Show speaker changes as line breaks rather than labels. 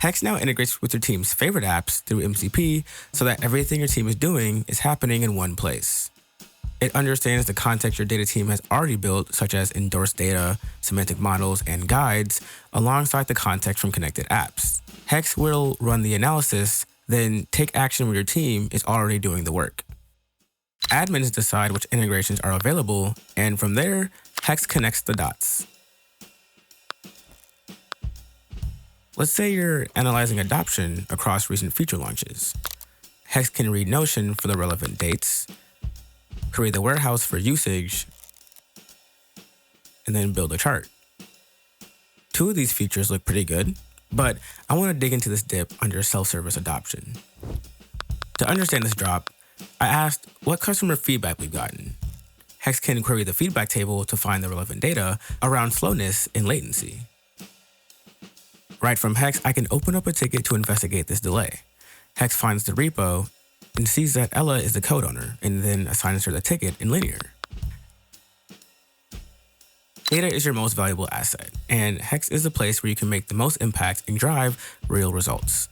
Hex now integrates with your team's favorite apps through MCP so that everything your team is doing is happening in one place. It understands the context your data team has already built, such as endorsed data, semantic models, and guides, alongside the context from connected apps. Hex will run the analysis, then take action when your team is already doing the work. Admins decide which integrations are available, and from there, Hex connects the dots. Let's say you're analyzing adoption across recent feature launches. Hex can read Notion for the relevant dates, create the warehouse for usage, and then build a chart. Two of these features look pretty good, but I want to dig into this dip under self-service adoption. To understand this drop, I asked what customer feedback we've gotten. Hex can query the feedback table to find the relevant data around slowness and latency. Right from Hex, I can open up a ticket to investigate this delay. Hex finds the repo and sees that Ella is the code owner, and then assigns her the ticket in Linear. Data is your most valuable asset, and Hex is the place where you can make the most impact and drive real results.